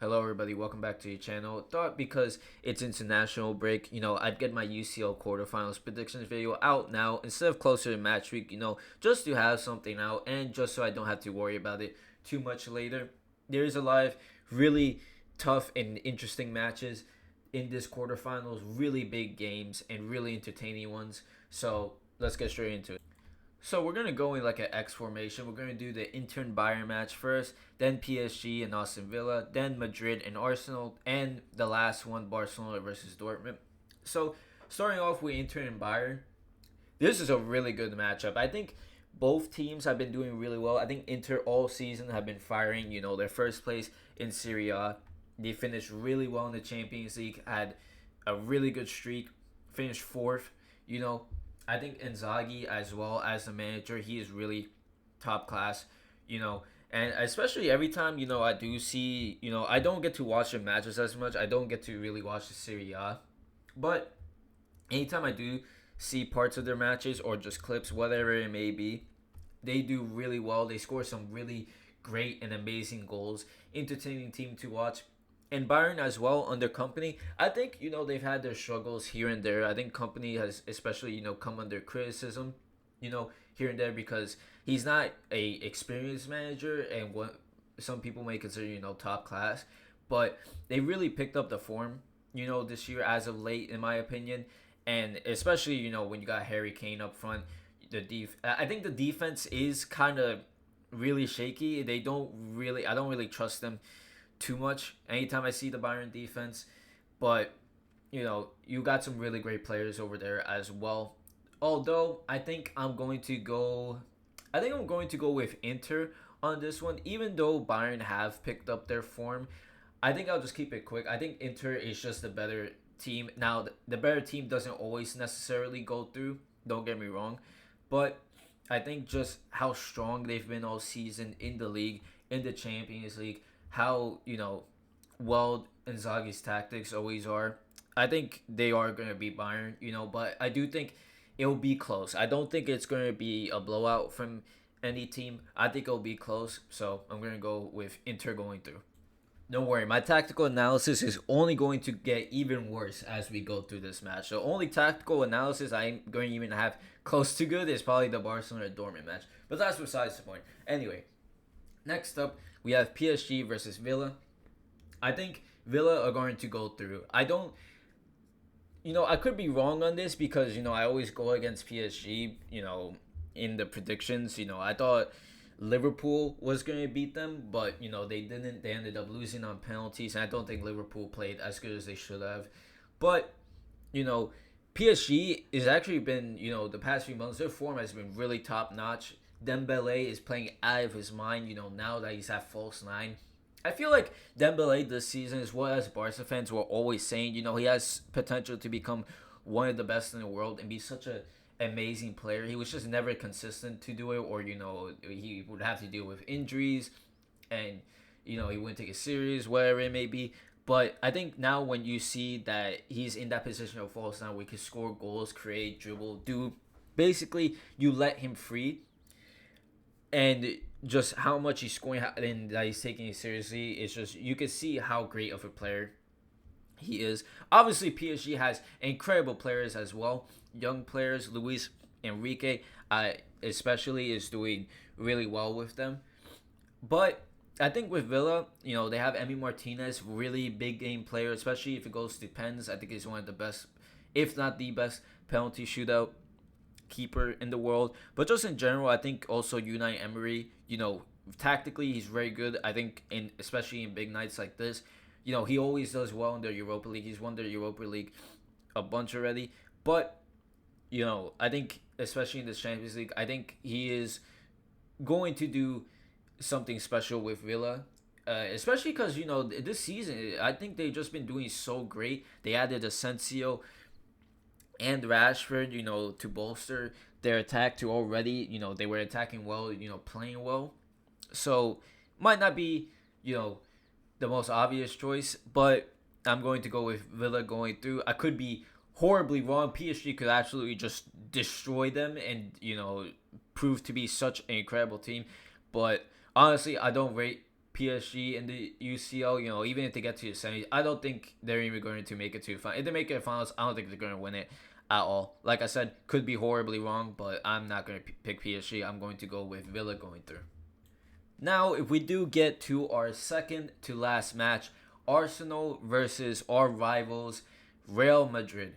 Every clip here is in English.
Hello, everybody. Welcome back to your channel. Thought because it's international break, I'd get my UCL quarterfinals predictions video out now instead of closer to match week, just to have something out and just so I don't have to worry about it too much later. There's a lot of really tough and interesting matches in this quarterfinals, really big games and really entertaining ones. So let's get straight into it. So we're gonna go in like an X formation. We're gonna do the Inter and Bayern match first, then PSG and Aston Villa, then Madrid and Arsenal, and the last one Barcelona versus Dortmund. So starting off with Inter and Bayern, this is a really good matchup. I think both teams have been doing really well. I think Inter all season have been firing. Their first place in Serie A. They finished really well in the Champions League. Had a really good streak. Finished fourth. You know, I think Inzaghi as well as the manager, he is really top class. And especially every time I do see I don't get to watch the matches as much. I don't get to really watch the Serie A, but anytime I do see parts of their matches or just clips, whatever it may be, they do really well. They score some really great and amazing goals. Entertaining team to watch. And Bayern as well under Company. I think they've had their struggles here and there. I think Company has especially come under criticism, here and there because he's not a experienced manager and what some people may consider top class. But they really picked up the form this year as of late in my opinion, and especially when you got Harry Kane up front. I think the defense is kind of really shaky. I don't really trust them too much anytime I see the Bayern defense. But you got some really great players over there as well. Although I think I'm going to go with Inter on this one. Even though Bayern have picked up their form, I think I'll just keep it quick. I think Inter is just the better team. Now, the better team doesn't always necessarily go through. Don't get me wrong, but I think just how strong they've been all season in the league, in the Champions League, how well Inzaghi's tactics always are. I think they are going to beat Bayern, but I do think it'll be close. I don't think it's going to be a blowout from any team. I think it'll be close, so I'm going to go with Inter going through. Don't worry, my tactical analysis is only going to get even worse as we go through this match. The only tactical analysis I'm going to even have close to good is probably the Barcelona Dortmund match. But that's besides the point. Anyway, next up, we have PSG versus Villa. I think Villa are going to go through. I could be wrong on this because, I always go against PSG, in the predictions. I thought Liverpool was going to beat them, but they didn't. They ended up losing on penalties, and I don't think Liverpool played as good as they should have. But PSG has actually been the past few months their form has been really top notch. Dembele is playing out of his mind. Now that he's at false nine. I feel like Dembele this season is what us Barca fans were always saying. He has potential to become one of the best in the world and be such a amazing player. He was just never consistent to do it, or he would have to deal with injuries, and he wouldn't take it serious, whatever it may be. But I think now when you see that he's in that position of false nine, where he can score goals, create, dribble, do basically you let him free, and just how much he's scoring and that he's taking it seriously, it's just you can see how great of a player he is. Obviously, PSG has incredible players as well, young players. Luis Enrique, especially, is doing really well with them. But I think with Villa, they have Emi Martinez, really big game player, especially if it goes to pens. I think he's one of the best, if not the best, penalty shootout keeper in the world. But just in general, I think also Unai Emery, tactically he's very good. I think especially in big nights like this, he always does well in the Europa League. He's won the Europa League a bunch already. But I think especially in this Champions League, I think he is going to do something special with Villa. Especially because this season I think they've just been doing so great. They added Asensio and Rashford, to bolster their attack to already, they were attacking well, playing well. So might not be, the most obvious choice, but I'm going to go with Villa going through. I could be horribly wrong. PSG could absolutely just destroy them and, prove to be such an incredible team. But honestly, I don't rate PSG in the UCL. Even if they get to the semis, I don't think they're even going to make it to the final. If they make it to the finals, I don't think they're going to win it at all. Like I said, could be horribly wrong, but I'm not going to pick PSG. I'm going to go with Villa going through. Now, if we do get to our second to last match, Arsenal versus our rivals, Real Madrid.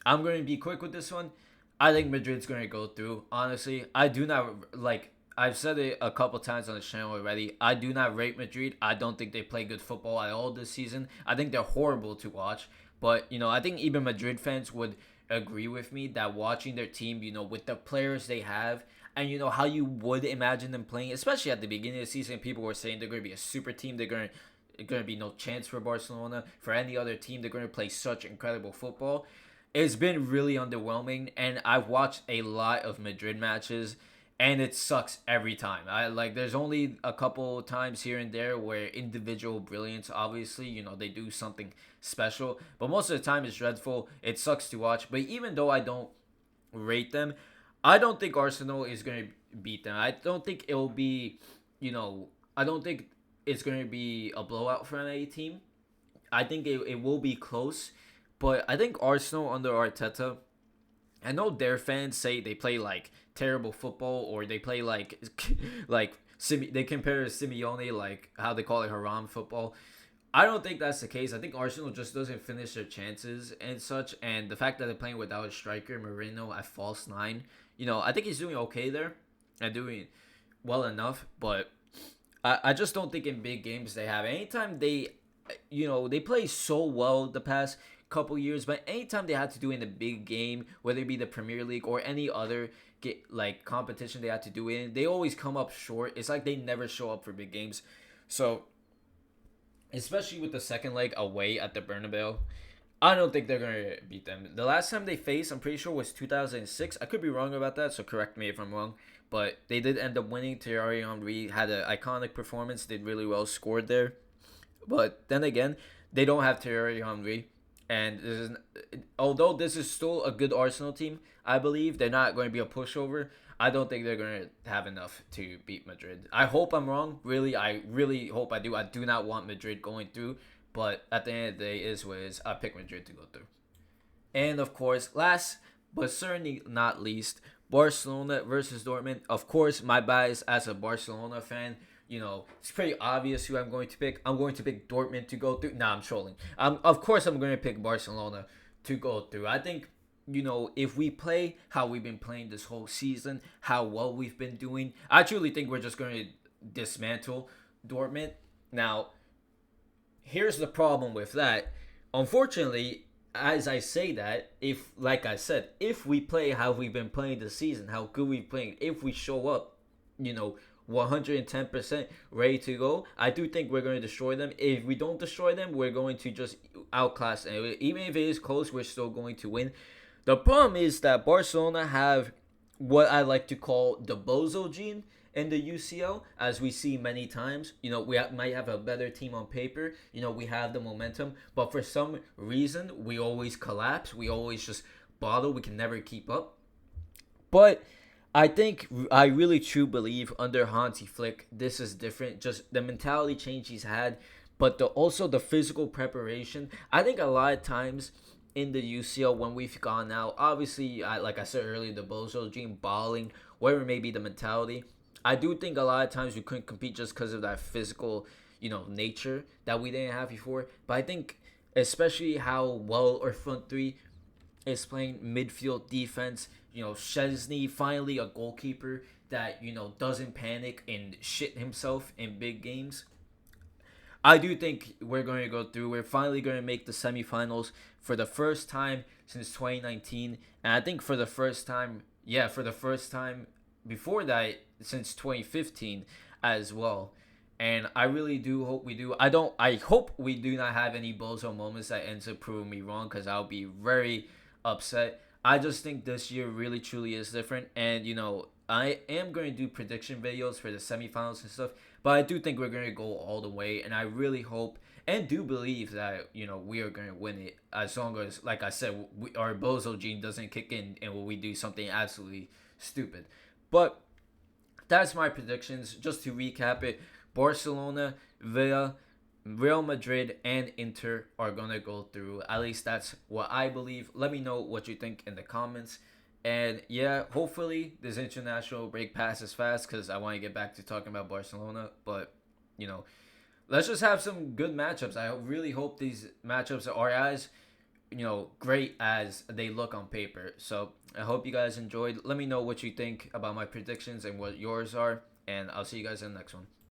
I'm going to be quick with this one. I think Madrid's going to go through. Honestly, I do not like. I've said it a couple times on the channel already. I do not rate Madrid. I don't think they play good football at all this season. I think they're horrible to watch. But I think even Madrid fans would agree with me that watching their team, with the players they have, and how you would imagine them playing, especially at the beginning of the season, people were saying they're going to be a super team. They're going to be no chance for Barcelona, for any other team. They're going to play such incredible football. It's been really underwhelming, and I've watched a lot of Madrid matches, and it sucks every time. There's only a couple times here and there where individual brilliance, obviously, they do something special, but most of the time it's dreadful. It sucks to watch. But even though I don't rate them, I don't think Arsenal is going to beat them. I don't think it'll be, I don't think it's going to be a blowout for any team. I think it will be close, but I think Arsenal under Arteta, I know their fans say they play like terrible football, or they play like they compare Simeone, like how they call it haram football. I don't think that's the case. I think Arsenal just doesn't finish their chances and such, and the fact that they're playing without a striker, Moreno at false nine, I think he's doing okay there and doing well enough, but I just don't think in big games they have. Anytime they play so well the past couple years, but anytime they had to do in a big game, whether it be the Premier League or any other competition they had to do in, they always come up short. It's like they never show up for big games. So, especially with the second leg away at the Bernabeu, I don't think they're going to beat them. The last time they faced, I'm pretty sure, was 2006. I could be wrong about that, so correct me if I'm wrong. But they did end up winning. Thierry Henry had an iconic performance, did really well, scored there. But then again, they don't have Thierry Henry. And although this is still a good Arsenal team, I believe they're not going to be a pushover. I don't think they're going to have enough to beat Madrid. I hope I'm wrong. Really, I really hope I do. I do not want Madrid going through. But at the end of the day, is what it is. I pick Madrid to go through. And of course, last but certainly not least, Barcelona versus Dortmund. Of course, my bias as a Barcelona fan, it's pretty obvious who I'm going to pick. I'm going to pick Dortmund to go through. Nah, I'm trolling. Of course, I'm going to pick Barcelona to go through. I think, if we play how we've been playing this whole season, how well we've been doing, I truly think we're just going to dismantle Dortmund. Now, here's the problem with that. Unfortunately, as I say that, like I said, if we play how we've been playing this season, how good we've playing, if we show up, 110% ready to go, I do think we're going to destroy them. If we don't destroy them, we're going to just outclass them. Even if it is close, we're still going to win. The problem is that Barcelona have what I like to call the Bozo gene in the UCL, as we see many times. Might have a better team on paper. We have the momentum, but for some reason, we always collapse. We always just bottle. We can never keep up. But I really truly believe under Hansi Flick, this is different. Just the mentality change he's had, but also the physical preparation. I think a lot of times in the UCL when we've gone out, obviously, like I said earlier, the Bozo gene, balling, whatever may be the mentality, I do think a lot of times we couldn't compete just because of that physical, nature that we didn't have before. But I think especially how well our front three is playing, midfield, defense. Szczesny, finally a goalkeeper that, doesn't panic and shit himself in big games. I do think we're going to go through. We're finally going to make the semifinals for the first time since 2019. And I think for the first time before that, since 2015 as well. And I really do hope we do. I hope we do not have any bozo moments that ends up proving me wrong, because I'll be very upset. I just think this year really truly is different. And, I am going to do prediction videos for the semifinals and stuff. But I do think we're going to go all the way. And I really hope and do believe that, we are going to win it. As long as, like I said, our bozo gene doesn't kick in and we do something absolutely stupid. But that's my predictions. Just to recap it, Barcelona, Villa, Real Madrid, and Inter are gonna go through. At least that's what I believe. Let me know what you think in the comments. And yeah, hopefully this international break passes fast because I want to get back to talking about Barcelona. But you know, let's just have some good matchups. I really hope these matchups are as great as they look on paper. So I hope you guys enjoyed. Let me know what you think about my predictions and what yours are, and I'll see you guys in the next one.